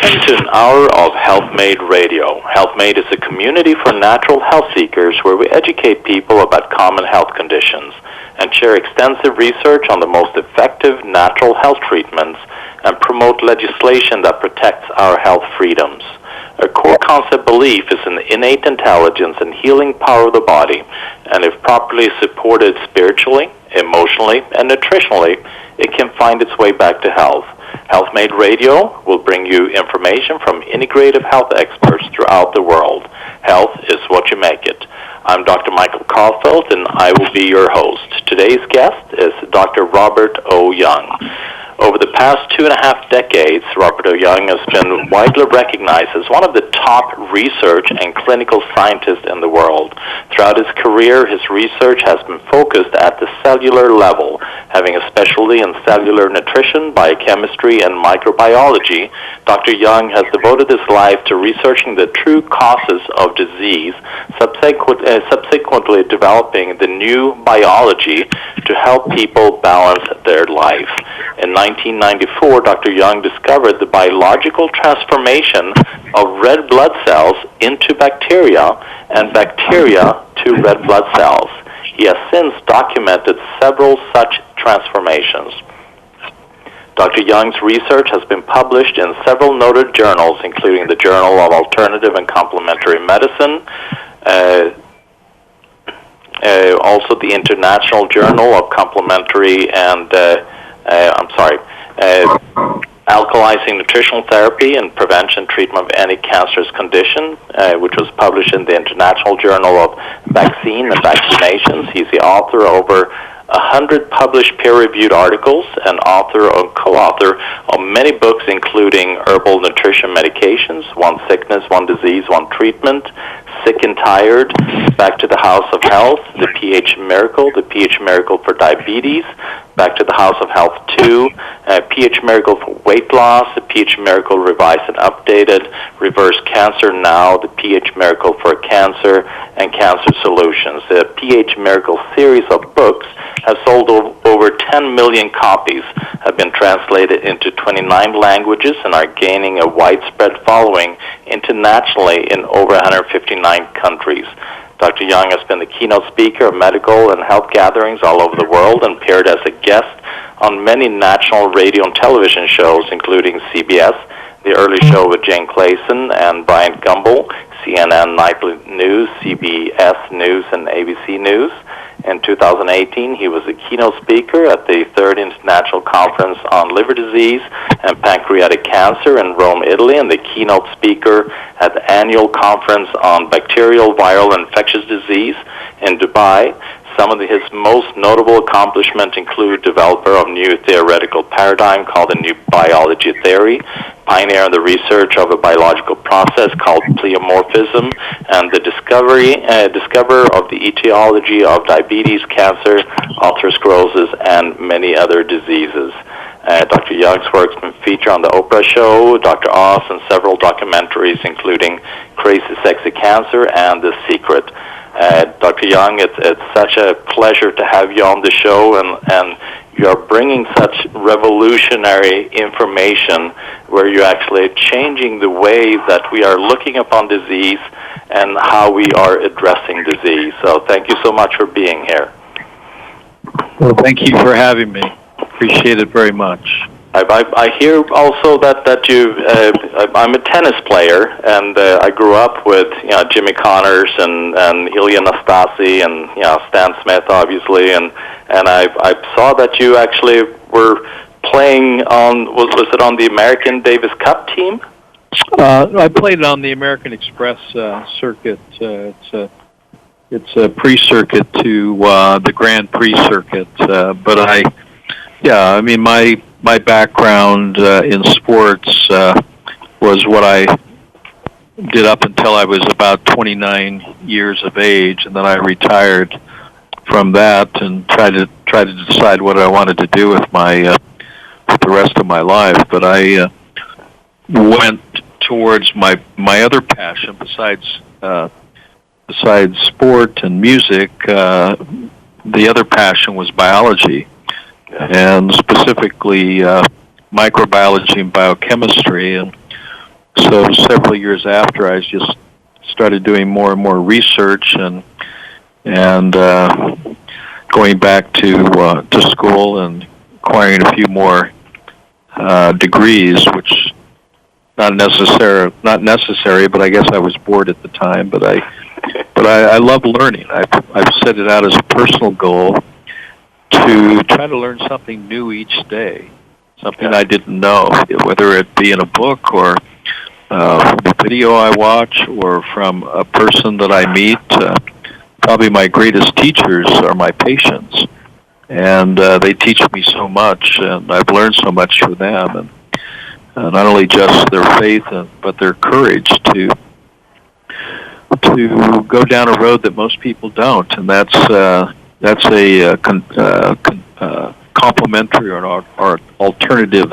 Welcome to an hour of HealthMade Radio. HealthMade is a community for natural health seekers where we educate people about common health conditions and share extensive research on the most effective natural health treatments and promote legislation that protects our health freedoms. A core concept belief is in the innate intelligence and healing power of the body, and if properly supported spiritually, emotionally, and nutritionally, it can find its way back to health. HealthMade Radio will bring you information from integrative health experts throughout the world. Health is what you make it. I'm Dr. Michael Karlfeldt, and I will be your host. Today's guest is Dr. Robert O. Young. Over the past 2.5 decades, Robert O. Young has been widely recognized as one of the top research and clinical scientists in the world. Throughout his career, his research has been focused at the cellular level, having a specialty in cellular nutrition, biochemistry, and microbiology. Dr. Young has devoted his life to researching the true causes of disease, subsequently developing the new biology to help people balance their life. In 1994, Dr. Young discovered the biological transformation of red blood cells into bacteria and bacteria to red blood cells. He has since documented several such transformations. Dr. Young's research has been published in several noted journals, including the Journal of Alternative and Complementary Medicine, also the International Journal of Complementary and Alkalizing Nutritional Therapy and Prevention Treatment of Any Cancerous Condition, which was published in the International Journal of Vaccine and Vaccinations. He's the author of over 100 published peer-reviewed articles and author or co-author of many books, including Herbal Nutrition Medications, One Sickness, One Disease, One Treatment, Sick and Tired, Back to the House of Health, The pH Miracle, The pH Miracle for Diabetes, Back to the House of Health 2, pH Miracle for Weight Loss, The pH Miracle Revised and Updated, Reverse Cancer Now, The pH Miracle for Cancer, and Cancer Solutions. The pH Miracle series of books has sold over 10 million copies, have been translated into 29 languages, and are gaining a widespread following internationally in over 159 countries. Dr. Young has been the keynote speaker of medical and health gatherings all over the world and appeared as a guest on many national radio and television shows, including CBS, The Early Show with Jane Clayson and Brian Gumbel, CNN Nightly News, CBS News, and ABC News. In 2018, he was a keynote speaker at the 3rd International Conference on Liver Disease and Pancreatic Cancer in Rome, Italy, and the keynote speaker at the annual Conference on Bacterial, Viral, and Infectious Disease in Dubai. Some of his most notable accomplishments include developer of new theoretical paradigm called the New Biology Theory, pioneer in the research of a biological process called pleomorphism, and the discoverer of the etiology of diabetes, cancer, atherosclerosis, and many other diseases. Dr. Young's work's been featured on The Oprah Show, Dr. Oz, and several documentaries, including Crazy Sexy Cancer and The Secret. Dr. Young, it's such a pleasure to have you on the show, and you're bringing such revolutionary information where you're actually changing the way that we are looking upon disease and how we are addressing disease. So thank you so much for being here. Well, thank you for having me. Appreciate it very much. I hear also that you. I'm a tennis player, and I grew up with Jimmy Connors and Ilya Nastase and Stan Smith, obviously, and I saw that you actually were playing on was it on the American Davis Cup team? I played on the American Express circuit. It's a pre-circuit to the Grand Prix circuit, but my background in sports was what I did up until I was about 29 years of age, and then I retired from that and tried to decide what I wanted to do with with the rest of my life. But I went towards my other passion besides sport and music. The other passion was biology. And specifically microbiology and biochemistry. And So several years after, I just started doing more and more research and going back to school and acquiring a few more degrees, which not necessary, but I guess I was bored at the time. But I love learning. I've set it out as a personal goal to try to learn something new each day, something I didn't know, whether it be in a book or from a video I watch or from a person that I meet. Probably my greatest teachers are my patients, and they teach me so much, and I've learned so much from them, and not only just their faith, but their courage to go down a road that most people don't, and that's a complementary or alternative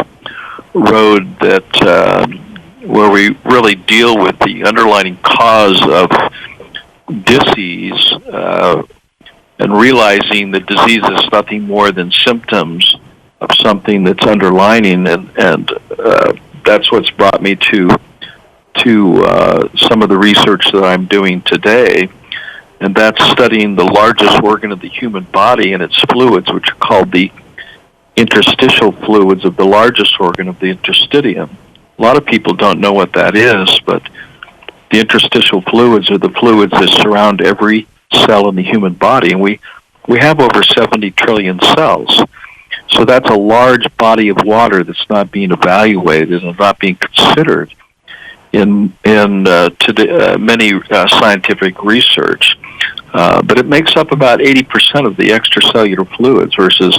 road that where we really deal with the underlying cause of disease and realizing that disease is nothing more than symptoms of something that's underlining, and that's what's brought me to some of the research that I'm doing today, and that's studying the largest organ of the human body and its fluids, which are called the interstitial fluids of the largest organ of the interstitium. A lot of people don't know what that is, but the interstitial fluids are the fluids that surround every cell in the human body, and we have over 70 trillion cells. So that's a large body of water that's not being evaluated and not being considered in today, many scientific research. But it makes up about 80% of the extracellular fluids versus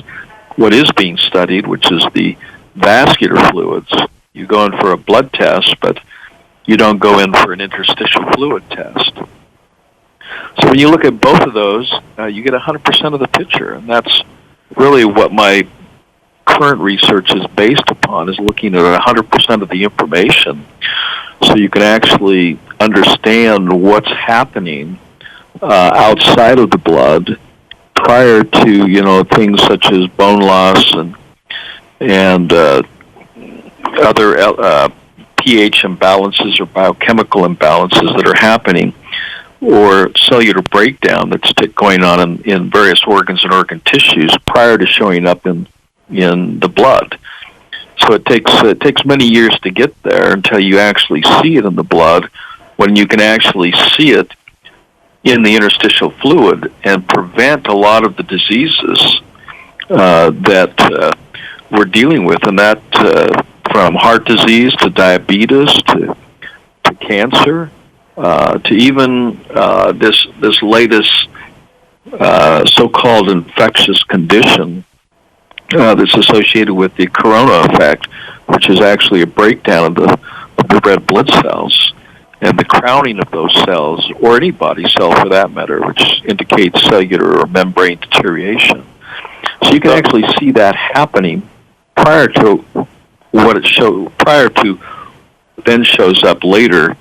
what is being studied, which is the vascular fluids. You go in for a blood test, but you don't go in for an interstitial fluid test. So when you look at both of those, you get 100% of the picture, and that's really what my current research is based upon, is looking at 100% of the information so you can actually understand what's happening outside of the blood prior to, things such as bone loss and other pH imbalances or biochemical imbalances that are happening, or cellular breakdown that's going on in various organs and organ tissues prior to showing up in the blood. So it takes many years to get there until you actually see it in the blood, when you can actually see it in the interstitial fluid and prevent a lot of the diseases that we're dealing with, and that from heart disease to diabetes to cancer to even this latest so-called infectious condition that's associated with the corona effect, which is actually a breakdown of the red blood cells and the crowning of those cells, or any body cell for that matter, which indicates cellular or membrane deterioration. So you can actually see that happening prior to then shows up later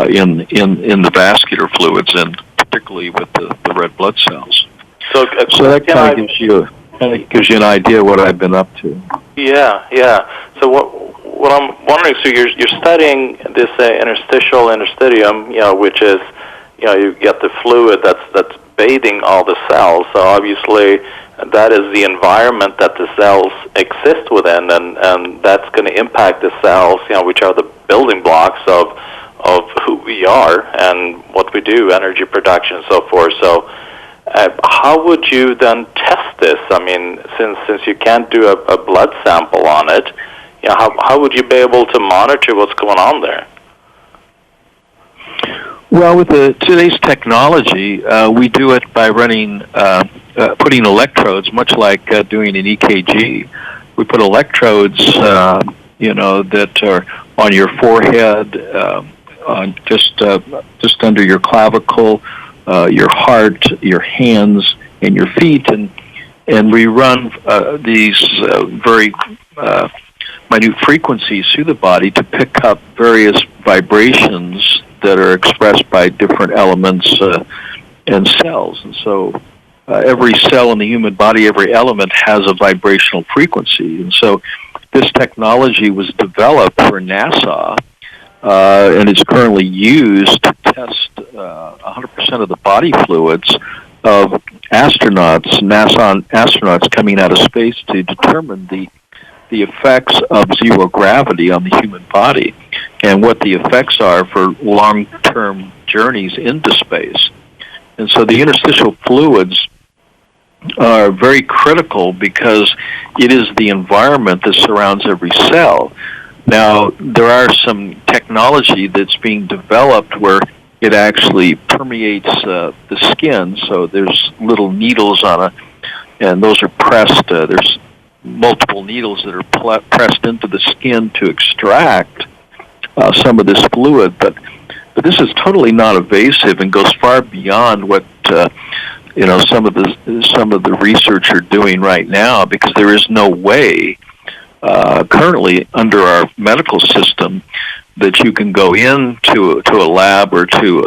in the vascular fluids, and particularly with the red blood cells. So that kind of gives you an idea what I've been up to. Yeah. So what I'm wondering, so you're studying this interstitium, which is, you get the fluid that's bathing all the cells. So obviously that is the environment that the cells exist within, and that's going to impact the cells, which are the building blocks of who we are and what we do, energy production and so forth. So how would you then test this? I mean, since you can't do a blood sample on it, how would you be able to monitor what's going on there? Well, with today's technology, we do it by running, putting electrodes, much like doing an EKG. We put electrodes, that are on your forehead, on just under your clavicle, your heart, your hands, and your feet, and we run these very minute frequencies through the body to pick up various vibrations that are expressed by different elements and cells. And so every cell in the human body, every element has a vibrational frequency. And so this technology was developed for NASA and it's currently used to test 100% of the body fluids of astronauts, NASA astronauts coming out of space to determine the effects of zero gravity on the human body and what the effects are for long-term journeys into space. And so the interstitial fluids are very critical because it is the environment that surrounds every cell. Now, there are some technology that's being developed where it actually permeates the skin, so there's little needles on it, and those are pressed. There's multiple needles that are pressed into the skin to extract some of this fluid, but this is totally not invasive and goes far beyond what some of the research are doing right now, because there is no way currently under our medical system that you can go into a lab or to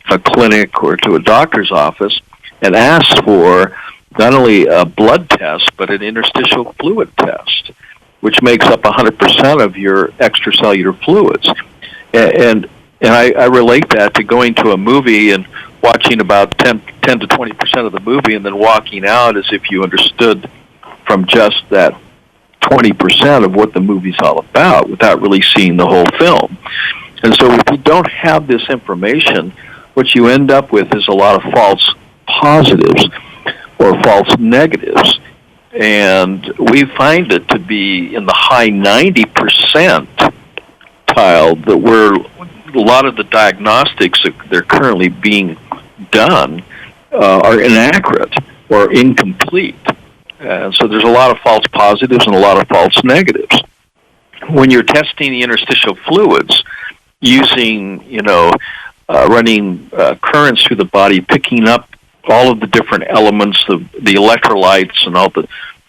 a clinic or to a doctor's office and ask for not only a blood test but an interstitial fluid test, which makes up 100% of your extracellular fluids. And I relate that to going to a movie and watching about 10 to 20% of the movie and then walking out as if you understood from just that 20% of what the movie's all about without really seeing the whole film. And so if you don't have this information, what you end up with is a lot of false positives or false negatives. And we find it to be in the high 90% that where a lot of the diagnostics that are currently being done are inaccurate or incomplete. So there's a lot of false positives and a lot of false negatives. When you're testing the interstitial fluids using, running currents through the body, picking up all of the different elements, the electrolytes and all the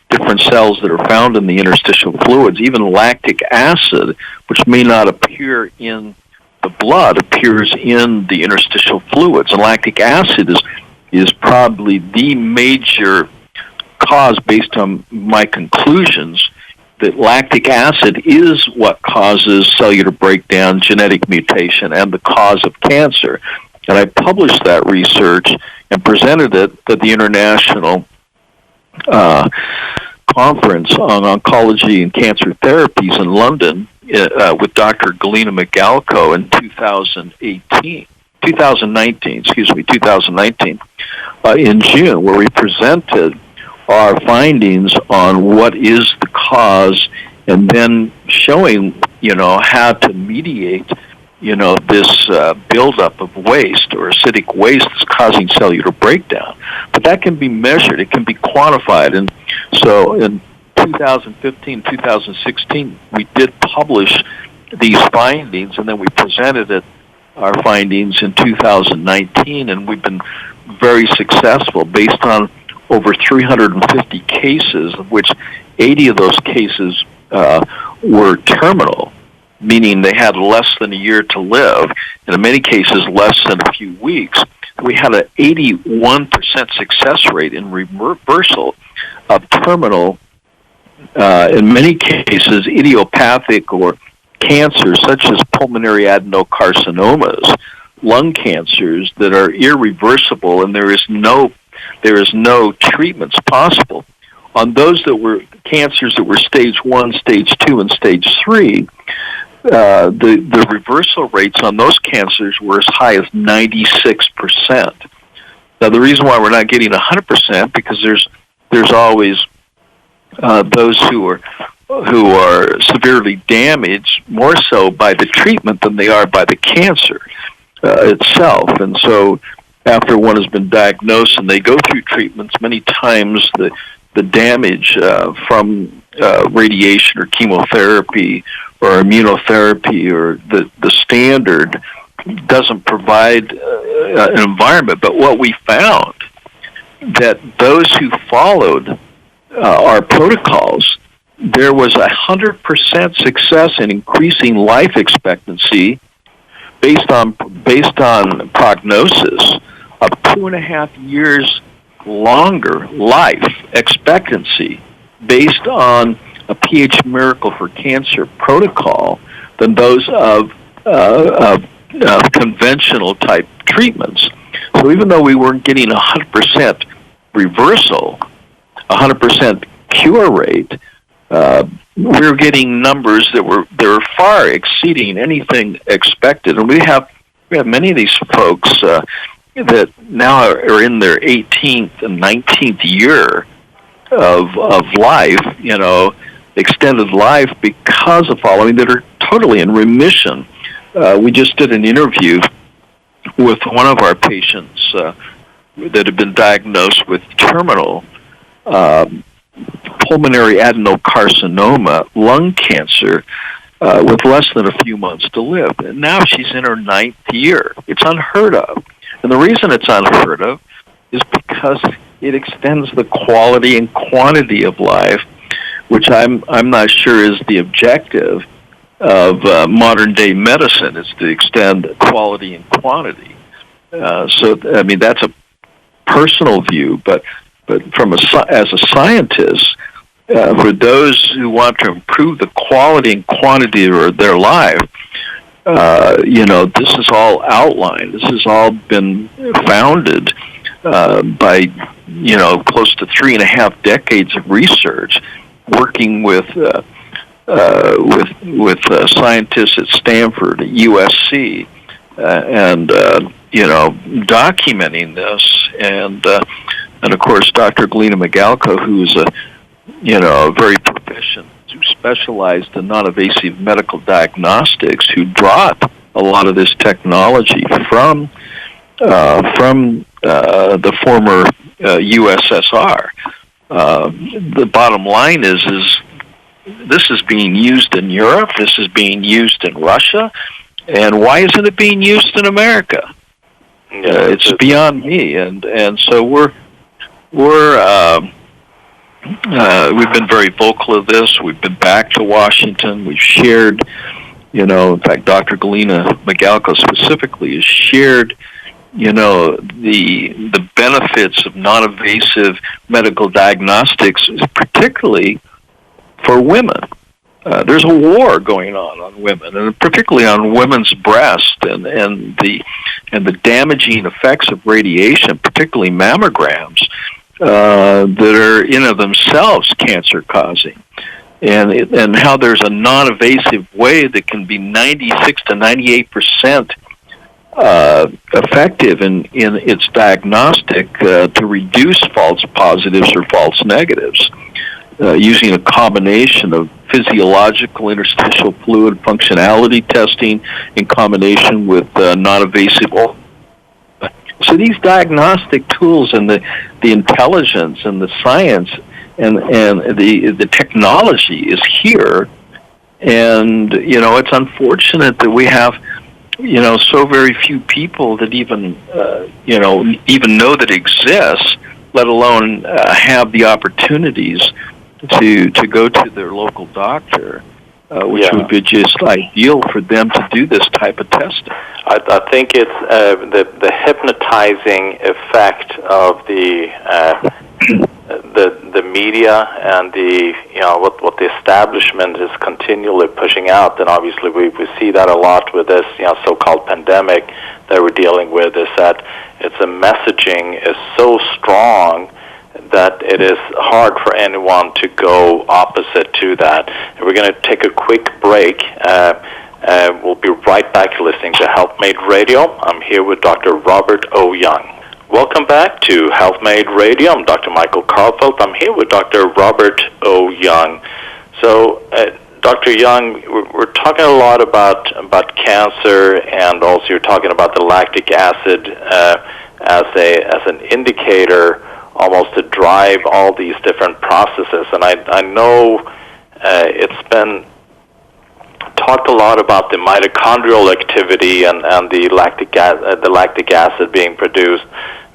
different cells that are found in the interstitial fluids, even lactic acid, which may not appear in the blood, appears in the interstitial fluids. And lactic acid is probably the major cause, based on my conclusions, that lactic acid is what causes cellular breakdown, genetic mutation, and the cause of cancer. And I published that research and presented it at the International Conference on Oncology and Cancer Therapies in London with Dr. Galina Migalko in 2019, in June, where we presented our findings on what is the cause, and then showing, how to mediate, this buildup of waste or acidic waste that's causing cellular breakdown. But that can be measured. It can be quantified. And so in 2015, 2016, we did publish these findings, and then we presented our findings in 2019, and we've been very successful based on over 350 cases, of which 80 of those cases were terminal, meaning they had less than a year to live, and in many cases less than a few weeks. We had an 81% success rate in reversal of terminal, in many cases, idiopathic or cancers such as pulmonary adenocarcinomas, lung cancers that are irreversible, and there is no treatments possible. On those that were cancers that were stage 1, stage 2, and stage 3, the reversal rates on those cancers were as high as 96%. Now, the reason why we're not getting 100%, because there's always those who are severely damaged, more so by the treatment than they are by the cancer itself. And so after one has been diagnosed and they go through treatments, many times the damage from radiation or chemotherapy or immunotherapy or the standard doesn't provide an environment. But what we found, that those who followed our protocols, there was 100% success in increasing life expectancy based on prognosis of 2.5 years longer life expectancy based on a pH Miracle for Cancer protocol than those of conventional type treatments. So even though we weren't getting 100% reversal, 100% cure rate, we were getting numbers that were far exceeding anything expected. And we have many of these folks that now are in their 18th and 19th year of life, extended life because of following, that are totally in remission. We just did an interview with one of our patients that had been diagnosed with terminal pulmonary adenocarcinoma, lung cancer, with less than a few months to live. And now she's in her 9th year. It's unheard of. And the reason it's unheard of is because it extends the quality and quantity of life, which I'm not sure is the objective of modern day medicine, is to extend quality and quantity. So I mean, that's a personal view, but as a scientist, for those who want to improve the quality and quantity of their life, this is all outlined. This has all been founded by close to 3.5 decades of research, working with scientists at Stanford, at USC, and documenting this, and of course Dr. Galina Migalko, who's a very proficient, who specialized in non-invasive medical diagnostics, who brought a lot of this technology from the former USSR. The bottom line is this is being used in Europe, this is being used in Russia, and why isn't it being used in America? It's beyond me, and so we've been very vocal of this. We've been back to Washington. We've shared, in fact, Dr. Galina Migalko specifically has shared, the benefits of non-invasive medical diagnostics, particularly for women. There's a war going on women, and particularly on women's breast, and the damaging effects of radiation, particularly mammograms, that are in of themselves cancer causing, and how there's a non-invasive way that can be 96 to 98% effective in its diagnostic to reduce false positives or false negatives, using a combination of physiological interstitial fluid functionality testing in combination with non-invasive. So these diagnostic tools and the intelligence and the science and the technology is here, and it's unfortunate that we have so very few people that even know that it exists, let alone have the opportunities to go to their local doctor, which would be just ideal for them to do this type of testing. I think it's the hypnotizing effect of the media and the what the establishment is continually pushing out, and obviously we see that a lot with this so-called pandemic that we're dealing with, is that it's a messaging is so strong that it is hard for anyone to go opposite to that. And we're going to take a quick break. We'll be right back listening to HealthMade Radio. I'm here with Dr. Robert O. Young. Welcome back to HealthMade Radio. I'm Dr. Michael Karlfeldt. I'm here with Dr. Robert O. Young. So, Dr. Young, we're talking a lot about cancer, and also you're talking about the lactic acid as an indicator, almost to drive all these different processes. And I know it's been talked a lot about the mitochondrial activity and the lactic acid being produced,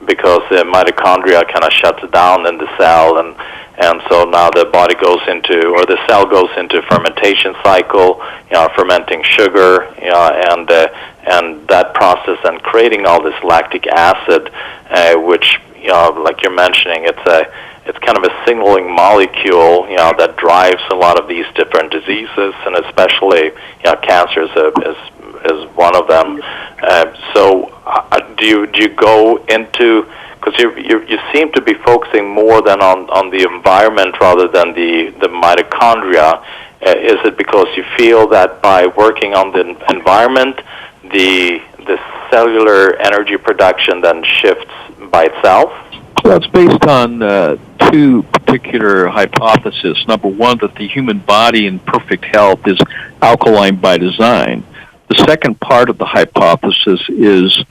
because the mitochondria kind of shuts down in the cell, and so now the body goes into, or the cell goes into fermentation cycle, fermenting sugar, and that process and creating all this lactic acid, which like you're mentioning, it's kind of a signaling molecule, that drives a lot of these different diseases, and especially, cancer is is one of them. Do you go into, because you seem to be focusing more than on the environment rather than the mitochondria. Is it because you feel that by working on the environment, the cellular energy production then shifts by itself? Well, it's based on two particular hypotheses. Number one, that the human body in perfect health is alkaline by design. The second part of the hypothesis is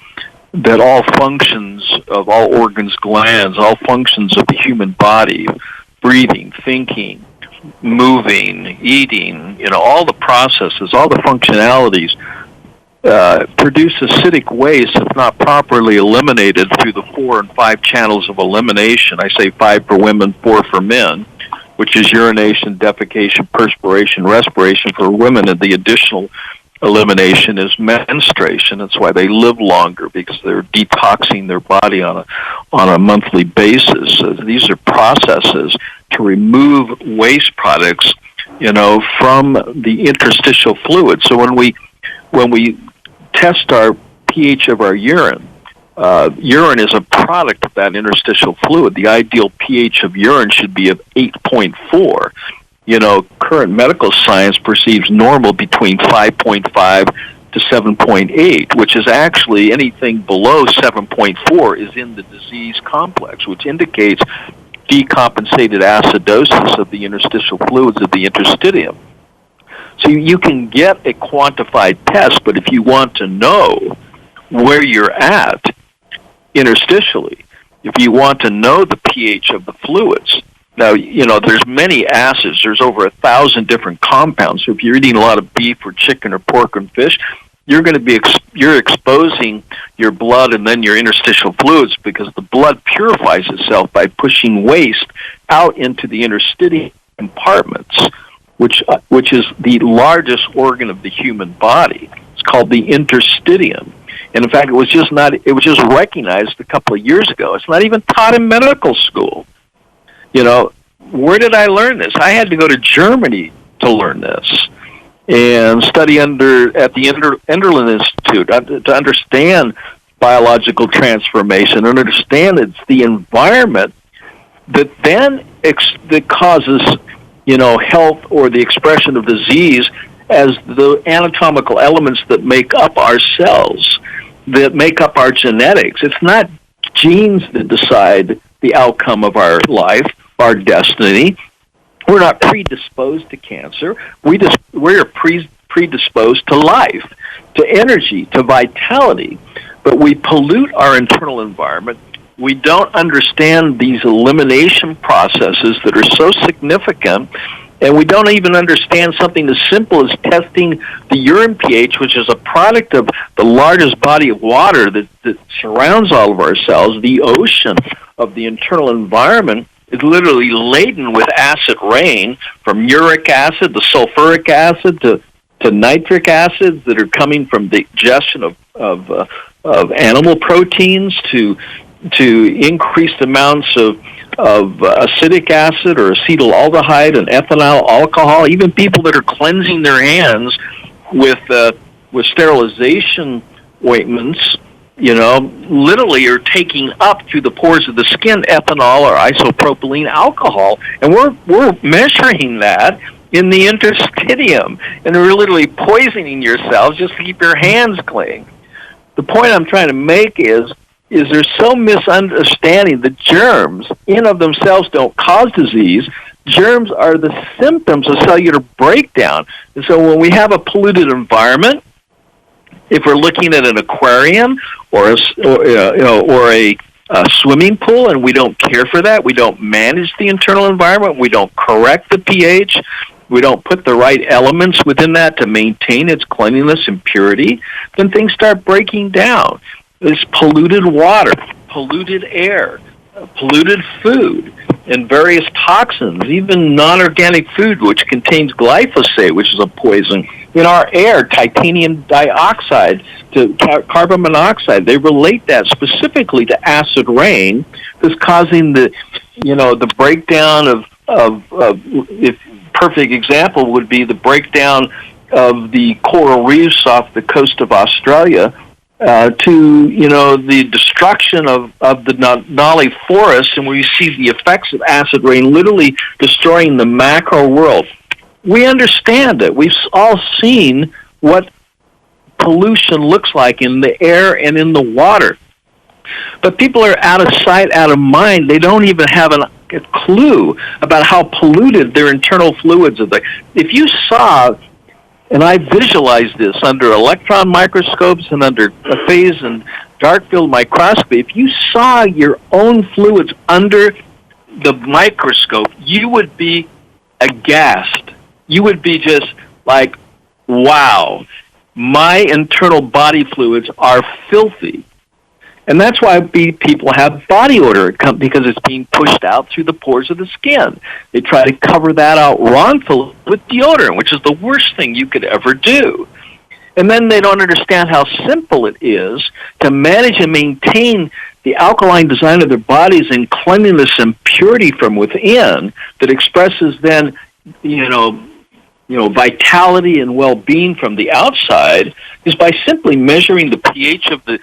that all functions of all organs, glands, all functions of the human body, breathing, thinking, moving, eating, all the processes, all the functionalities, produce acidic waste if not properly eliminated through the 4 and 5 channels of elimination. I say 5 for women, 4 for men, which is urination, defecation, perspiration, respiration for women, and the additional elimination is menstruation. That's why they live longer, because they're detoxing their body on a monthly basis. These are processes to remove waste products, from the interstitial fluid. So when we test our pH of our urine, urine is a product of that interstitial fluid. The ideal pH of urine should be of 8.4. Current medical science perceives normal between 5.5 to 7.8, which is actually anything below 7.4 is in the disease complex, which indicates decompensated acidosis of the interstitial fluids of the interstitium. So you can get a quantified test, but if you want to know where you're at interstitially, if you want to know the pH of the fluids, now, there's many acids. There's over 1,000 different compounds. So if you're eating a lot of beef or chicken or pork and fish, you're going to be you're exposing your blood and then your interstitial fluids, because the blood purifies itself by pushing waste out into the interstitial compartments, which is the largest organ of the human body. It's called the interstitium. And in fact, it was just recognized a couple of years ago. It's not even taught in medical school. Where did I learn this? I had to go to Germany to learn this and study at the Enderlin Institute to understand biological transformation and understand it's the environment that then that causes, health or the expression of disease as the anatomical elements that make up our cells, that make up our genetics. It's not genes that decide the outcome of our life, our destiny. We're not predisposed to cancer. We're predisposed to life, to energy, to vitality. But we pollute our internal environment. We don't understand these elimination processes that are so significant, and we don't even understand something as simple as testing the urine pH, which is a product of the largest body of water that surrounds all of our cells. The ocean of the internal environment is literally laden with acid rain, from uric acid to sulfuric acid to nitric acids that are coming from the digestion of animal proteins to increased amounts of acidic acid or acetaldehyde and ethanol, alcohol. Even people that are cleansing their hands with sterilization ointments, literally are taking up through the pores of the skin ethanol or isopropylene alcohol, and we're measuring that in the interstitium, and we're literally poisoning yourselves just to keep your hands clean. The point I'm trying to make is there's so misunderstanding that germs in of themselves don't cause disease. Germs are the symptoms of cellular breakdown. And so when we have a polluted environment, if we're looking at an aquarium or a swimming pool and we don't care for that, we don't manage the internal environment, we don't correct the pH, we don't put the right elements within that to maintain its cleanliness and purity, then things start breaking down. There's polluted water, polluted air, polluted food, and various toxins, even non-organic food, which contains glyphosate, which is a poison. In our air, titanium dioxide to carbon monoxide, they relate that specifically to acid rain that's causing the breakdown of if perfect example would be the breakdown of the coral reefs off the coast of Australia to, the destruction of the Denali forest, and where you see the effects of acid rain literally destroying the macro world. We understand it. We've all seen what pollution looks like in the air and in the water. But people are out of sight, out of mind. They don't even have a clue about how polluted their internal fluids are. If you saw, and I visualized this under electron microscopes and under a phase and dark field microscopy, if you saw your own fluids under the microscope, you would be aghast. You would be just like, wow, my internal body fluids are filthy. And that's why people have body odor, because it's being pushed out through the pores of the skin. They try to cover that out wrongfully with deodorant, which is the worst thing you could ever do. And then they don't understand how simple it is to manage and maintain the alkaline design of their bodies and cleanliness and purity from within that expresses then, vitality and well-being from the outside, is by simply measuring the pH of the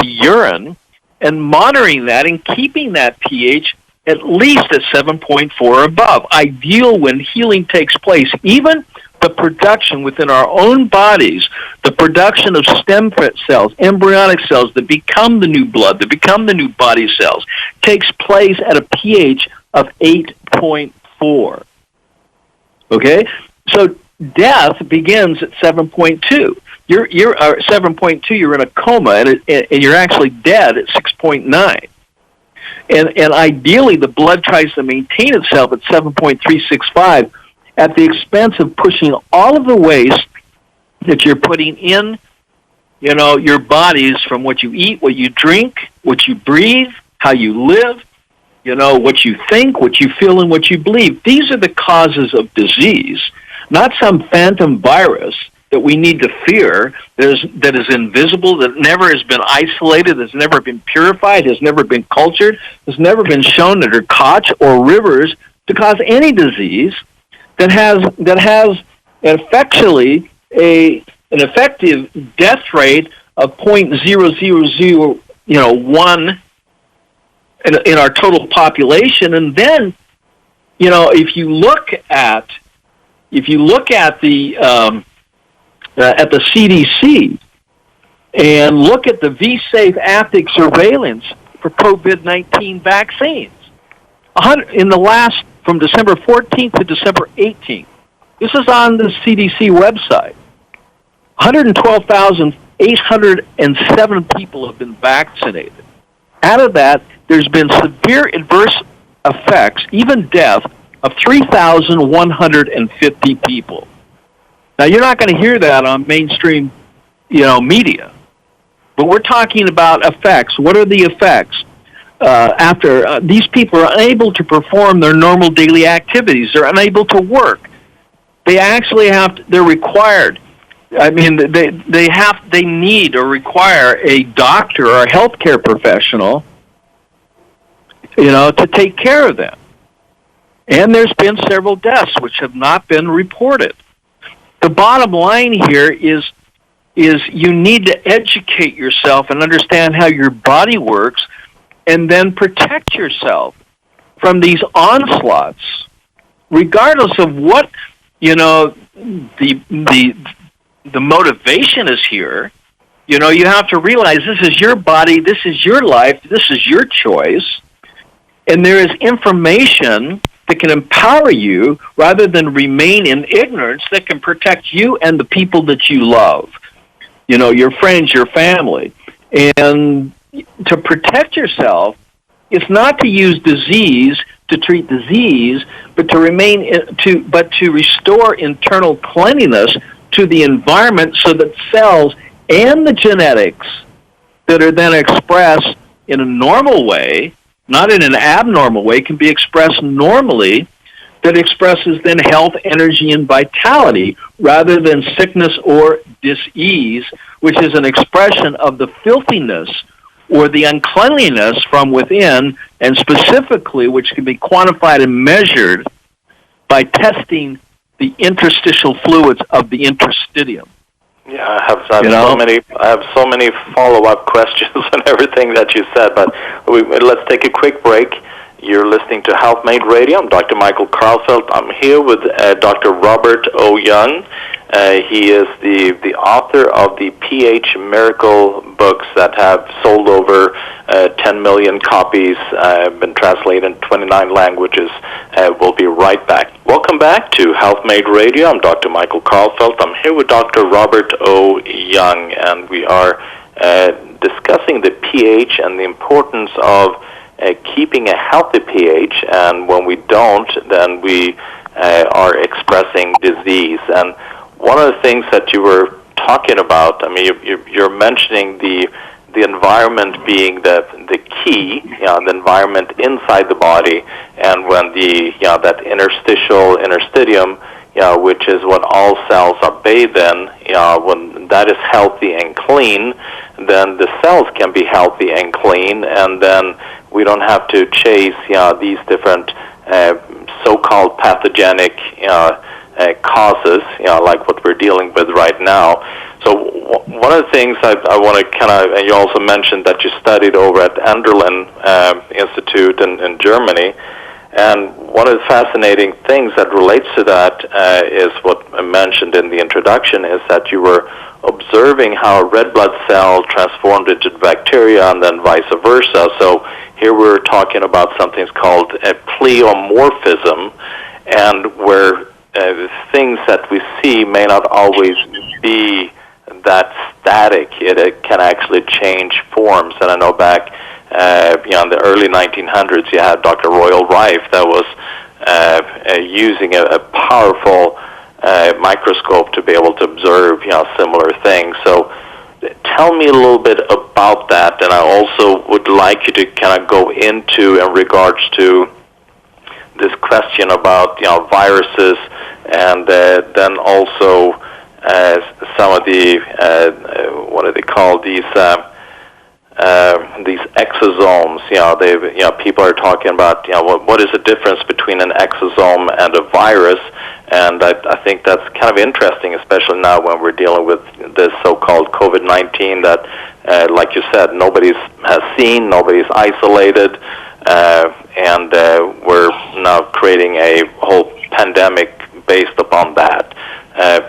urine and monitoring that and keeping that pH at least at 7.4 or above. Ideal when healing takes place. Even the production within our own bodies, the production of stem cells, embryonic cells that become the new blood, that become the new body cells, takes place at a pH of 8.4. Okay? So death begins at 7.2. You're 7.2. You're in a coma, and you're actually dead at 6.9. And ideally, the blood tries to maintain itself at 7.365 at the expense of pushing all of the waste that you're putting in, your bodies from what you eat, what you drink, what you breathe, how you live, what you think, what you feel, and what you believe. These are the causes of disease. Not some phantom virus that we need to fear, that is invisible, that never has been isolated, has never been purified, has never been cultured, has never been shown under Koch or rivers to cause any disease, that has effectually an effective death rate of 0.0001 in our total population. And then, if you look at the CDC and look at the V-Safe active surveillance for COVID-19 vaccines, from December 14th to December 18th, this is on the CDC website, 112,807 people have been vaccinated. Out of that, there's been severe adverse effects, even death, of 3,150 people. Now, you're not going to hear that on mainstream, media. But we're talking about effects. What are the effects? After these people are unable to perform their normal daily activities. They're unable to work. They actually they're required. I mean, they need or require a doctor or a healthcare professional, to take care of them. And there's been several deaths which have not been reported. The bottom line here is you need to educate yourself and understand how your body works, and then protect yourself from these onslaughts, regardless of what the motivation is here. You have to realize this is your body, this is your life, this is your choice, and there is information that can empower you rather than remain in ignorance, that can protect you and the people that you love, your friends, your family. And to protect yourself, it's not to use disease to treat disease, but to restore internal cleanliness to the environment, so that cells and the genetics that are then expressed in a normal way, not in an abnormal way, can be expressed normally, that expresses then health, energy, and vitality, rather than sickness or dis-ease, which is an expression of the filthiness or the uncleanliness from within, and specifically which can be quantified and measured by testing the interstitial fluids of the interstitium. Yeah, I have so many follow-up questions on everything that you said, but let's take a quick break. You're listening to Health Made Radio. I'm Dr. Michael Karlfeldt. I'm here with Dr. Robert O. Young. He is the author of the pH Miracle books that have sold over 10 million copies, been translated in 29 languages. We'll be right back. Welcome back to Health Made Radio. I'm Dr. Michael Karlfeldt. I'm here with Dr. Robert O. Young, and we are discussing the pH and the importance of keeping a healthy pH, and when we don't, then we are expressing disease. And one of the things that you were talking about, I mean, you're mentioning the environment being the key, the environment inside the body, and when that interstitium, which is what all cells are bathed in, when that is healthy and clean, then the cells can be healthy and clean, and then we don't have to chase these different so-called pathogenic causes, like what we're dealing with right now. So one of the things I want to and you also mentioned that you studied over at Enderlin Institute in Germany, and one of the fascinating things that relates to that is what I mentioned in the introduction, is that you were observing how a red blood cell transformed into bacteria and then vice versa. So here we're talking about something called a pleomorphism, and where things that we see may not always be that static. It can actually change forms. And I know back in the early 1900s, you had Dr. Royal Rife that was using a powerful microscope to be able to observe similar things. So tell me a little bit about that, and I also would like you to kind of go into in regards to this question about viruses, and then also some of the what do they call these exosomes? People are talking about what is the difference between an exosome and a virus, and I think that's kind of interesting, especially now when we're dealing with this so-called COVID-19 that, like you said, nobody has seen, nobody's isolated, and we're now creating a whole pandemic based upon that.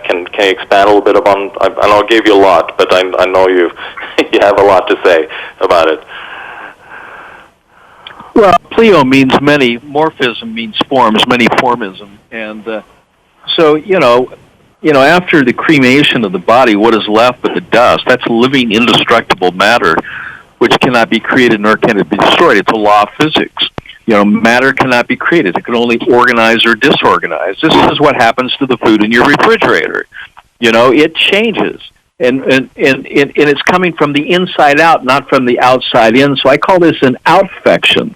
Can you expand a little bit upon? I know I gave you a lot, but I know you have a lot to say about it. Well, pleo means many, morphism means forms, many formism, and so after the cremation of the body, what is left but the dust? That's living, indestructible matter, which cannot be created nor can it be destroyed. It's a law of physics. Matter cannot be created. It can only organize or disorganize. This is what happens to the food in your refrigerator. It changes, and it's coming from the inside out, not from the outside in. So I call this an outfection.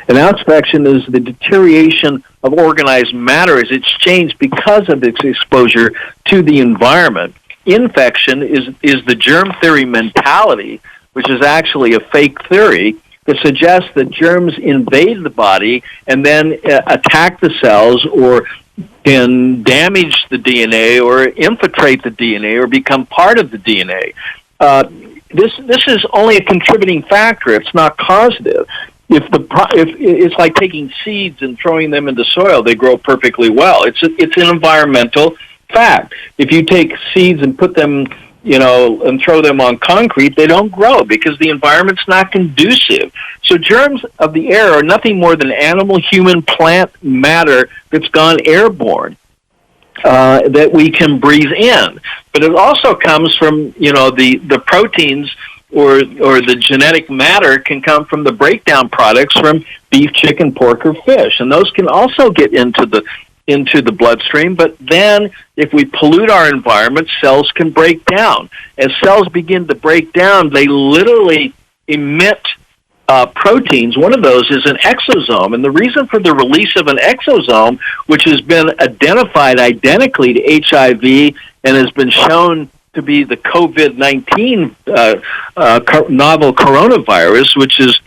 An outfection is the deterioration of organized matter as it's changed because of its exposure to the environment. Infection is the germ theory mentality, which is actually a fake theory that suggests that germs invade the body and then attack the cells, or can damage the DNA or infiltrate the DNA or become part of the DNA. This is only a contributing factor. It's not causative. If it's like taking seeds and throwing them into soil, they grow perfectly well. It's an environmental fact. If you take seeds and put them and throw them on concrete, they don't grow because the environment's not conducive. So germs of the air are nothing more than animal, human, plant matter that's gone airborne that we can breathe in. But it also comes from, the proteins or the genetic matter can come from the breakdown products from beef, chicken, pork, or fish. And those can also get into the bloodstream, but then if we pollute our environment, cells can break down. As cells begin to break down, they literally emit proteins. One of those is an exosome, and the reason for the release of an exosome, which has been identified identically to HIV and has been shown to be the COVID-19 novel coronavirus, which is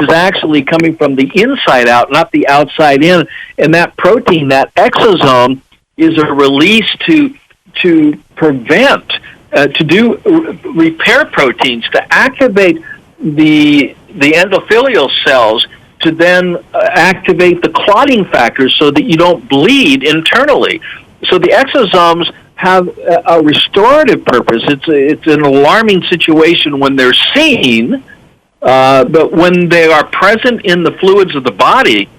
actually coming from the inside out, not the outside in. And that protein, that exosome, is a release to prevent, to do repair proteins, to activate the endothelial cells, to then activate the clotting factors so that you don't bleed internally. So the exosomes have a restorative purpose. It's an alarming situation when they're seen, but when they are present in the fluids of the body,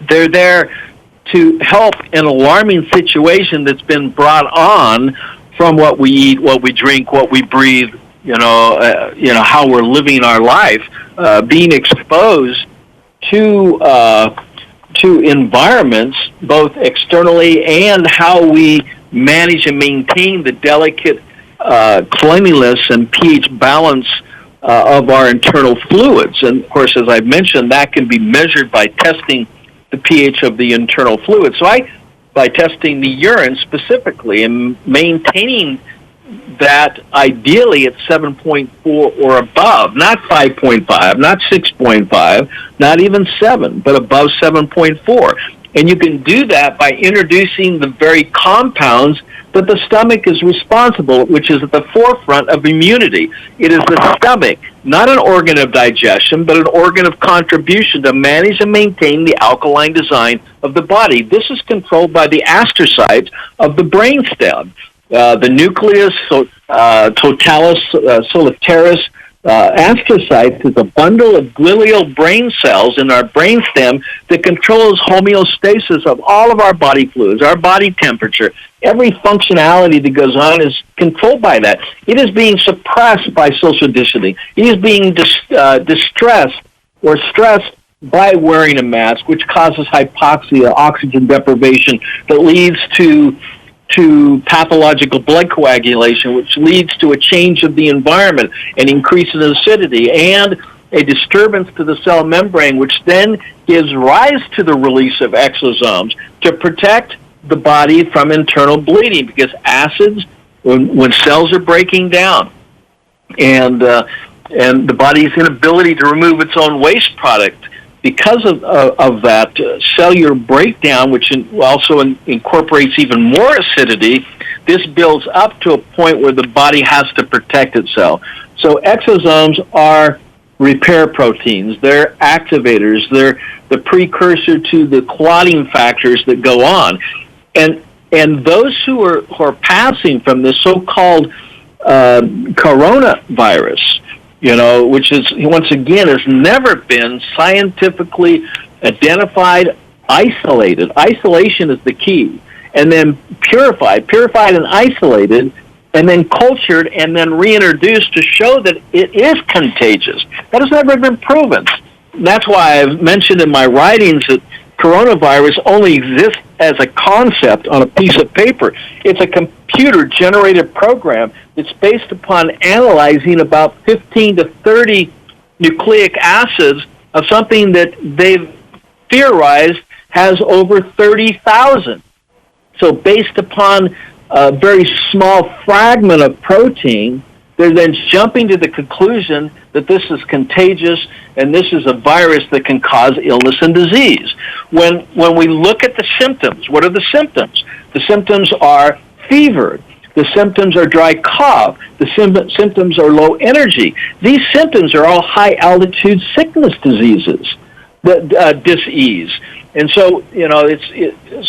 they're there to help an alarming situation that's been brought on from what we eat, what we drink, what we breathe, how we're living our life, being exposed to environments, both externally and how we manage and maintain the delicate cleanliness and pH balance of our internal fluids. And, of course, as I've mentioned, that can be measured by testing the pH of the internal fluid. So by testing the urine specifically and maintaining that ideally at 7.4 or above, not 5.5, not 6.5, not even 7, but above 7.4. And you can do that by introducing the very compounds that the stomach is responsible, which is at the forefront of immunity. It is the stomach, not an organ of digestion, but an organ of contribution to manage and maintain the alkaline design of the body. This is controlled by the astrocytes of the brainstem. The nucleus totalis solitaris astrocytes is a bundle of glial brain cells in our brainstem that controls homeostasis of all of our body fluids, our body temperature. Every functionality that goes on is controlled by that. It is being suppressed by social distancing. It is being distressed or stressed by wearing a mask, which causes hypoxia, oxygen deprivation, that leads to pathological blood coagulation, which leads to a change of the environment, an increase in acidity, and a disturbance to the cell membrane, which then gives rise to the release of exosomes to protect the body from internal bleeding, because acids, when cells are breaking down, and the body's inability to remove its own waste product, because of that cellular breakdown, which also incorporates even more acidity, this builds up to a point where the body has to protect itself. So exosomes are repair proteins. They're activators. They're the precursor to the clotting factors that go on. And those who are passing from this so-called coronavirus, which is, once again, has never been scientifically identified, isolated. Isolation is the key. And then purified and isolated, and then cultured and then reintroduced to show that it is contagious. That has never been proven. That's why I've mentioned in my writings that coronavirus only exists as a concept on a piece of paper. It's a computer-generated program that's based upon analyzing about 15 to 30 nucleic acids of something that they've theorized has over 30,000. So based upon a very small fragment of protein, they're then jumping to the conclusion that this is contagious and this is a virus that can cause illness and disease. When we look at the symptoms, what are the symptoms? The symptoms are fever. The symptoms are dry cough. The symptoms are low energy. These symptoms are all high-altitude sickness diseases, dis-ease. And so,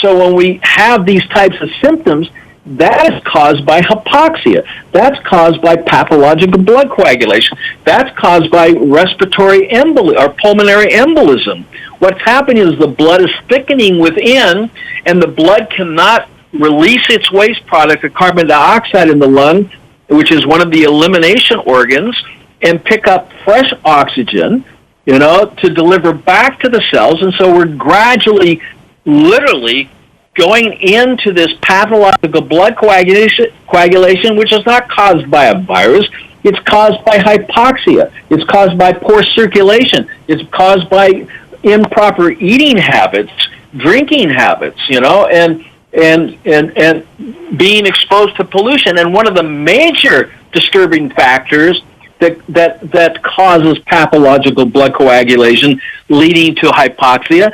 so when we have these types of symptoms, that is caused by hypoxia. That's caused by pathological blood coagulation. That's caused by respiratory embolism or pulmonary embolism. What's happening is the blood is thickening within, and the blood cannot release its waste product of carbon dioxide in the lung, which is one of the elimination organs, and pick up fresh oxygen, to deliver back to the cells. And so we're gradually, literally, going into this pathological blood coagulation, which is not caused by a virus. It's caused by hypoxia. It's caused by poor circulation. It's caused by improper eating habits, drinking habits, and being exposed to pollution. And one of the major disturbing factors that causes pathological blood coagulation leading to hypoxia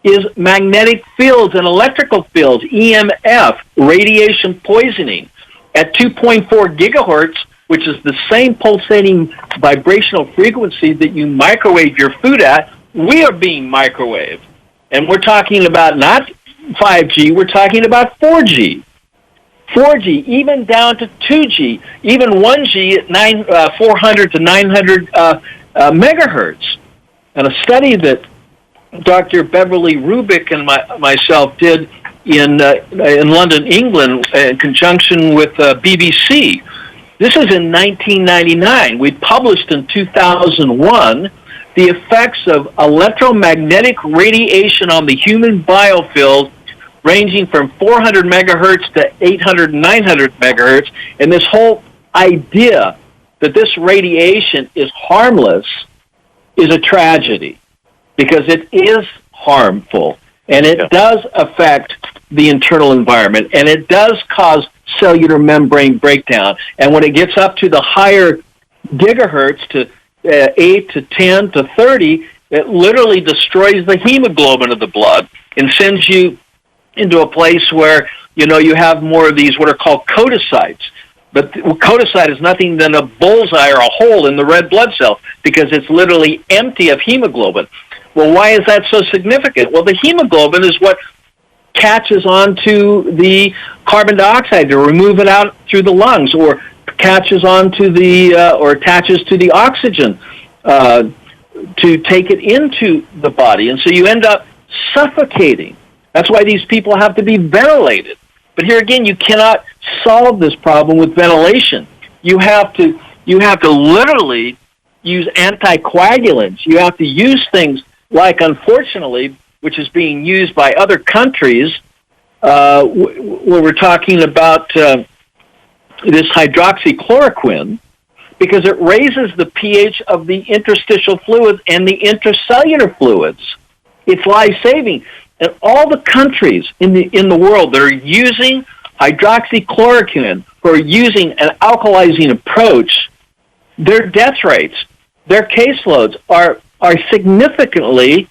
is magnetic fields and electrical fields, EMF, radiation poisoning. At 2.4 gigahertz, which is the same pulsating vibrational frequency that you microwave your food at, we are being microwaved. And we're talking about not 5G, we're talking about 4G. 4G, even down to 2G, even 1G at 400 to 900 megahertz. And a study that Dr. Beverly Rubik and myself did in London, England, in conjunction with BBC. This is in 1999. We published in 2001 the effects of electromagnetic radiation on the human biofield, ranging from 400 megahertz to 800, 900 megahertz. And this whole idea that this radiation is harmless is a tragedy, because it is harmful, and it does affect the internal environment, and it does cause cellular membrane breakdown. And when it gets up to the higher gigahertz, to 8 to 10 to 30, it literally destroys the hemoglobin of the blood and sends you into a place where, you have more of these what are called codicytes. But codicyte is nothing than a bullseye or a hole in the red blood cell, because it's literally empty of hemoglobin. Well, why is that so significant? Well, the hemoglobin is what catches onto the carbon dioxide to remove it out through the lungs, or catches onto or attaches to the oxygen to take it into the body. And so you end up suffocating. That's why these people have to be ventilated. But here again, you cannot solve this problem with ventilation. You have to literally use anticoagulants. You have to use things like, unfortunately, which is being used by other countries, where we're talking about this hydroxychloroquine, because it raises the pH of the interstitial fluids and the intracellular fluids. It's life-saving. And all the countries in the world that are using hydroxychloroquine, who are using an alkalizing approach, their death rates, their caseloads are significantly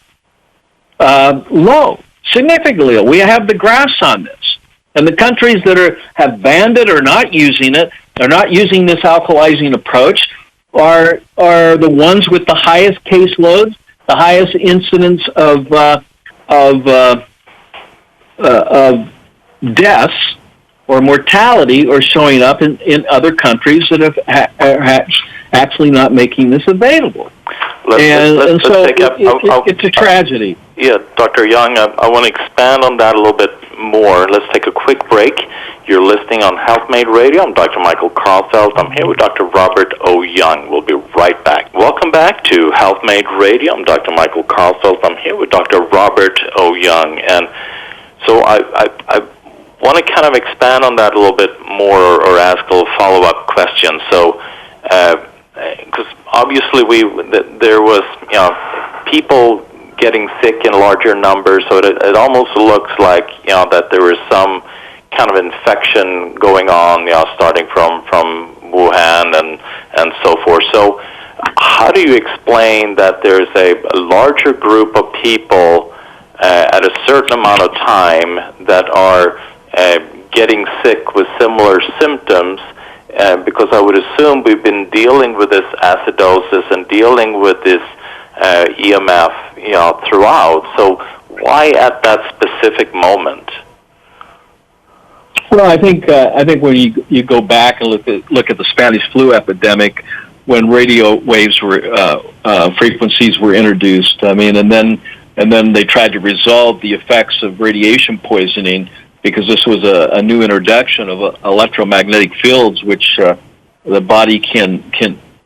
low. Significantly low. We have the graphs on this. And the countries that have banned it or not using it, are not using this alkalizing approach, are the ones with the highest caseloads, the highest incidence of deaths or mortality, or showing up in other countries that are actually not making this available. Let's so it's a tragedy. Yeah, Dr. Young, I want to expand on that a little bit more. Let's take a quick break. You're listening on HealthMade Radio. I'm Dr. Michael Karlfeldt. I'm here with Dr. Robert O. Young. We'll be right back. Welcome back to HealthMade Radio. I'm Dr. Michael Karlfeldt. I'm here with Dr. Robert O. Young. And so I want to kind of expand on that a little bit more, or ask a little follow-up question. So, because obviously there was, people getting sick in larger numbers, so it almost looks like, that there was some kind of infection going on, starting from Wuhan and so forth. So how do you explain that there's a larger group of people at a certain amount of time that are getting sick with similar symptoms? Because I would assume we've been dealing with this acidosis and dealing with this EMF, throughout. So why at that specific moment? Well, I think when you go back and look at the Spanish flu epidemic, when radio waves were frequencies were introduced, and then they tried to resolve the effects of radiation poisoning, because this was a new introduction of electromagnetic fields, which the body can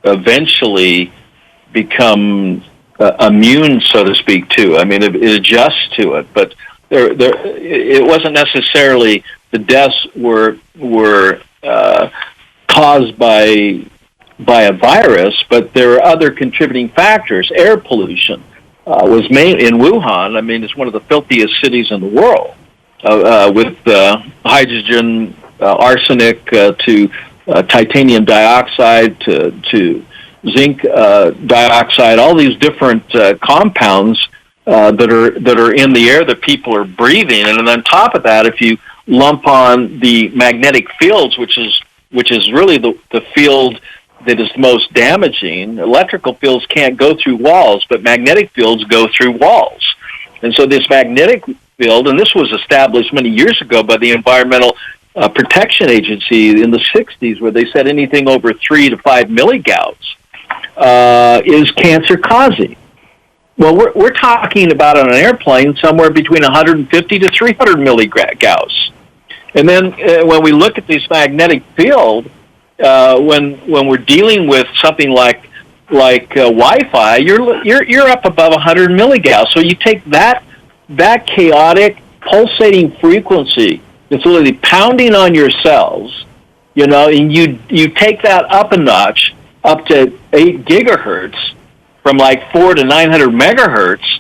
eventually become immune, so to speak, to. It adjusts to it, but it wasn't necessarily the deaths were caused by a virus, but there are other contributing factors. Air pollution was made in Wuhan. It's one of the filthiest cities in the world, with hydrogen, arsenic, to titanium dioxide, to zinc dioxide, all these different compounds that are in the air that people are breathing. And then on top of that, if you lump on the magnetic fields, which is really the field that is most damaging. Electrical fields can't go through walls, but magnetic fields go through walls. And so this magnetic field, and this was established many years ago by the Environmental Protection Agency in the 60s, where they said anything over 3 to 5 milligauss is cancer-causing. Well, we're talking about on an airplane somewhere between 150 to 300 milligauss. And then when we look at this magnetic field, when we're dealing with something like Wi-Fi, you're up above 100 milligauss. So you take that chaotic pulsating frequency that's literally pounding on your cells, and you take that up a notch, up to 8 gigahertz, from like 4 to 900 megahertz,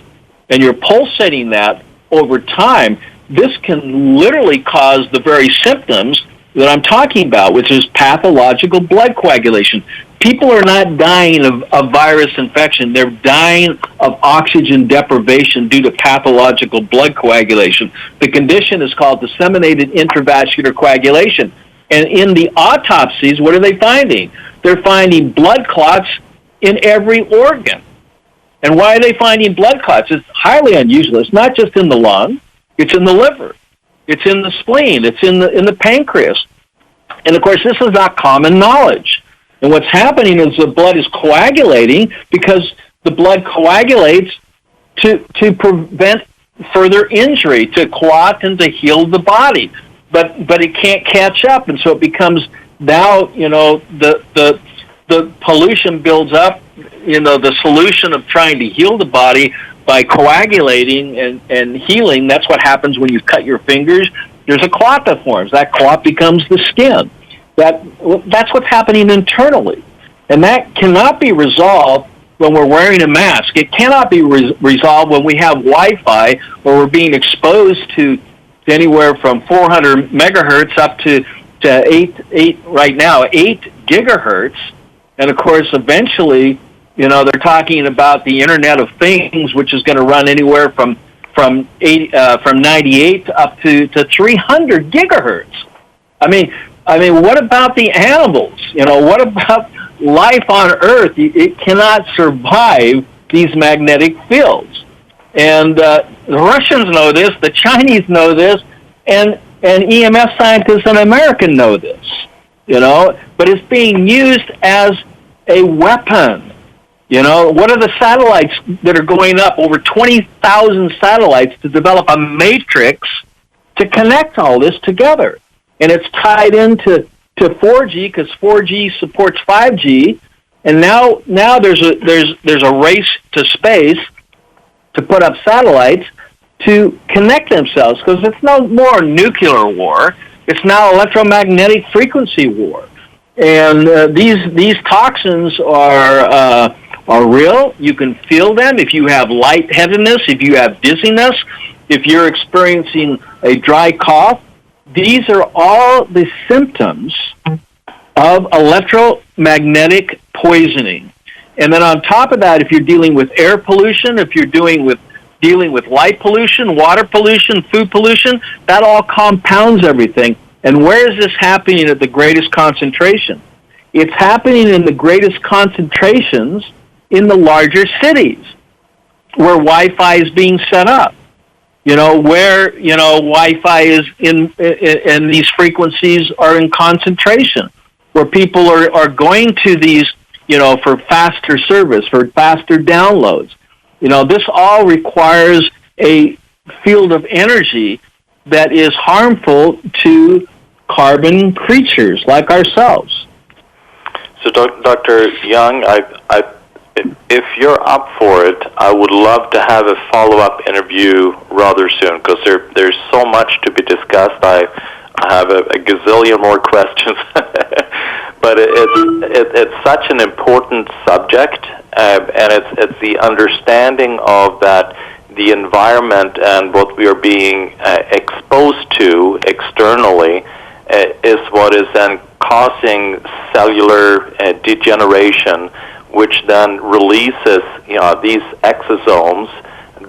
and you're pulsating that over time. This can literally cause the very symptoms that I'm talking about, which is pathological blood coagulation. People are not dying of virus infection. They're dying of oxygen deprivation due to pathological blood coagulation. The condition is called disseminated intravascular coagulation. And in the autopsies, what are they finding? They're finding blood clots in every organ. And why are they finding blood clots? It's highly unusual. It's not just in the lung. It's in the liver. It's in the spleen. It's in the pancreas. And, of course, this is not common knowledge. And what's happening is the blood is coagulating because the blood coagulates to prevent further injury, to clot and to heal the body. But it can't catch up, and so it becomes now, the pollution builds up, the solution of trying to heal the body by coagulating and healing. That's what happens when you cut your fingers. There's a clot that forms. That clot becomes the skin. That's what's happening internally. And that cannot be resolved when we're wearing a mask. It cannot be resolved when we have Wi-Fi, where we're being exposed to anywhere from 400 megahertz up to 8 gigahertz. And, of course, eventually, they're talking about the Internet of Things, which is going to run anywhere from 98 up to 300 gigahertz. I mean, what about the animals? What about life on Earth? It cannot survive these magnetic fields. And the Russians know this, the Chinese know this, and EMS scientists in America know this, but it's being used as a weapon. What are the satellites that are going up? Over 20,000 satellites to develop a matrix to connect all this together. And it's tied into 4G because 4G supports 5G. And now there's a race to space to put up satellites to connect themselves, because it's no more nuclear war. It's now electromagnetic frequency war. And these toxins are real. You can feel them if you have lightheadedness, if you have dizziness, if you're experiencing a dry cough. These are all the symptoms of electromagnetic poisoning. And then on top of that, if you're dealing with air pollution, if you're dealing with light pollution, water pollution, food pollution, that all compounds everything. And where is this happening at the greatest concentration? It's happening in the greatest concentrations in the larger cities where Wi-Fi is being set up. Where Wi-Fi is and these frequencies are in concentration, where people are going to these, for faster service, for faster downloads. This all requires a field of energy that is harmful to carbon creatures like ourselves. So, Dr. Young, if you're up for it, I would love to have a follow-up interview rather soon, because there's so much to be discussed. I have a gazillion more questions, but it's such an important subject, and it's the understanding of that the environment and what we are being exposed to externally is what is then causing cellular degeneration, which then releases these exosomes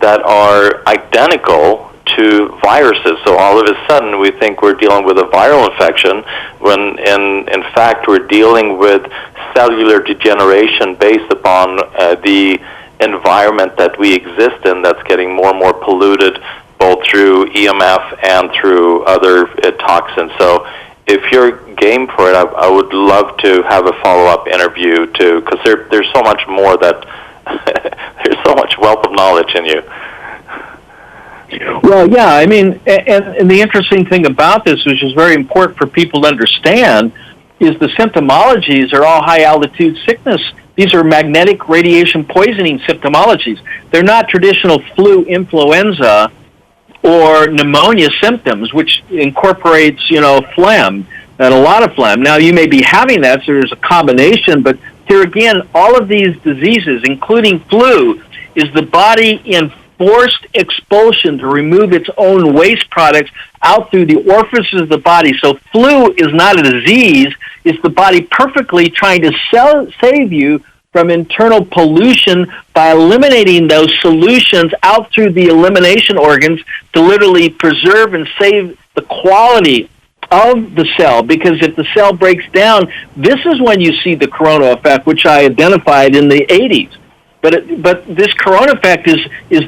that are identical to viruses. So all of a sudden we think we're dealing with a viral infection when in fact we're dealing with cellular degeneration based upon the environment that we exist in that's getting more and more polluted both through EMF and through other toxins. So if you're game for it, I would love to have a follow-up interview too, because there's so much more that there's so much wealth of knowledge in you. Well, yeah, I mean, and the interesting thing about this, which is very important for people to understand, is the symptomologies are all high-altitude sickness. These are magnetic radiation poisoning symptomologies. They're not traditional flu, influenza, or pneumonia symptoms, which incorporates, phlegm, and a lot of phlegm. Now, you may be having that, so there's a combination, but here again, all of these diseases, including flu, is the body in forced expulsion to remove its own waste products out through the orifices of the body. So flu is not a disease, it's the body perfectly trying to save you from internal pollution by eliminating those solutions out through the elimination organs to literally preserve and save the quality of the cell, because if the cell breaks down, this is when you see the corona effect, which I identified in the 80s. But this corona effect is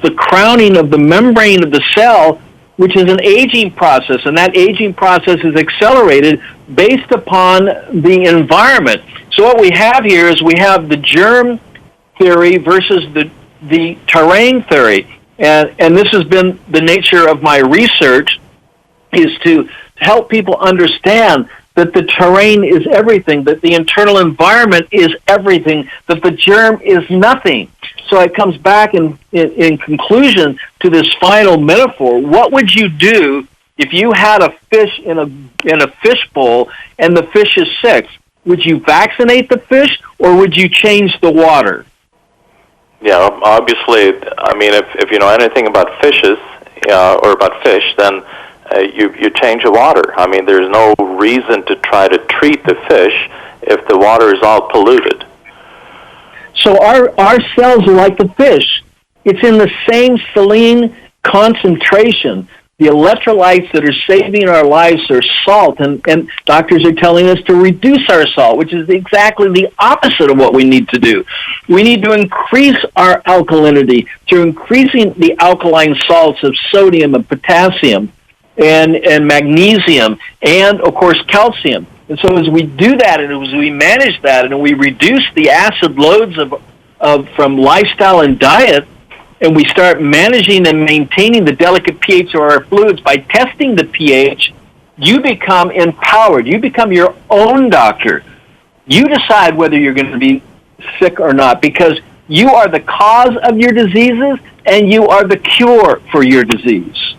the crowning of the membrane of the cell, which is an aging process, and that aging process is accelerated based upon the environment. So what we have here is we have the germ theory versus the terrain theory, and this has been the nature of my research, is to help people understand that the terrain is everything, that the internal environment is everything, that the germ is nothing. So it comes back in conclusion to this final metaphor. What would you do if you had a fish in a fish bowl and the fish is sick? Would you vaccinate the fish or would you change the water? Yeah, obviously, I mean, if you know anything about fishes or about fish, then you change the water. I mean, there's no reason to try to treat the fish if the water is all polluted. So our cells are like the fish. It's in the same saline concentration. The electrolytes that are saving our lives are salt, and doctors are telling us to reduce our salt, which is exactly the opposite of what we need to do. We need to increase our alkalinity through increasing the alkaline salts of sodium and potassium and magnesium and, of course, calcium. And so as we do that and as we manage that and we reduce the acid loads from lifestyle and diet, and we start managing and maintaining the delicate pH of our fluids by testing the pH, you become empowered. You become your own doctor. You decide whether you're going to be sick or not, because you are the cause of your diseases and you are the cure for your disease.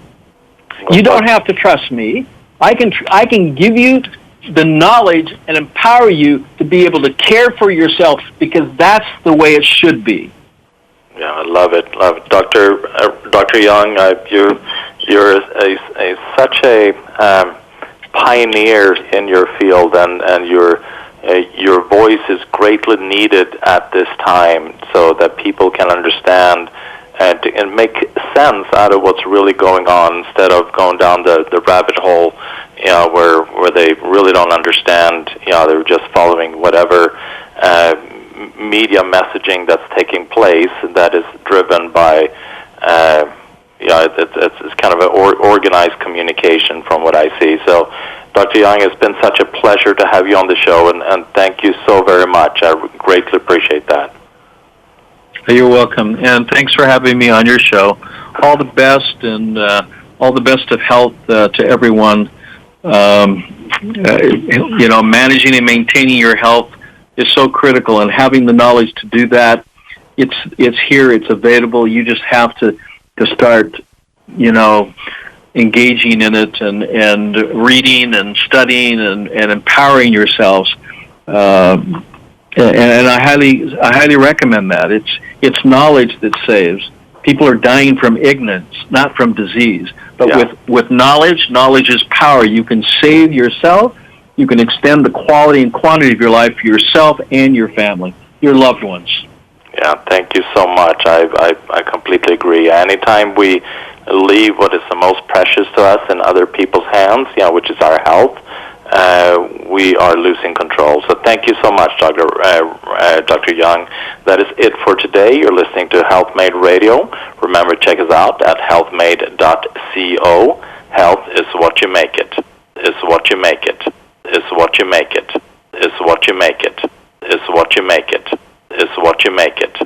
You don't have to trust me. I can give you the knowledge and empower you to be able to care for yourself, because that's the way it should be. Yeah, I love it. Dr. Young, you're such a pioneer in your field, and your voice is greatly needed at this time, so that people can understand and make sense out of what's really going on, instead of going down the rabbit hole, where they really don't understand. They're just following whatever media messaging that's taking place that is driven by, it's kind of an organized communication from what I see. So, Dr. Young, it's been such a pleasure to have you on the show, and thank you so very much. I greatly appreciate that. You're welcome, and thanks for having me on your show. All the best, and all the best of health to everyone. Managing and maintaining your health is so critical, and having the knowledge to do that, it's here, it's available. You just have to start, engaging in it and reading and studying and empowering yourselves. And I highly recommend that. It's knowledge that saves. People are dying from ignorance, not from disease. But with knowledge is power. You can save yourself. You can extend the quality and quantity of your life for yourself and your family, your loved ones. Yeah, thank you so much. I completely agree. Anytime we leave what is the most precious to us in other people's hands, which is our health, we are losing control. So thank you so much, Dr. Young. That is it for today. You're listening to Health Made Radio. Remember, check us out at healthmade.co. Health is what you make it. Is what you make it. Is what you make it. Is what you make it. Is what you make it. Is what you make it.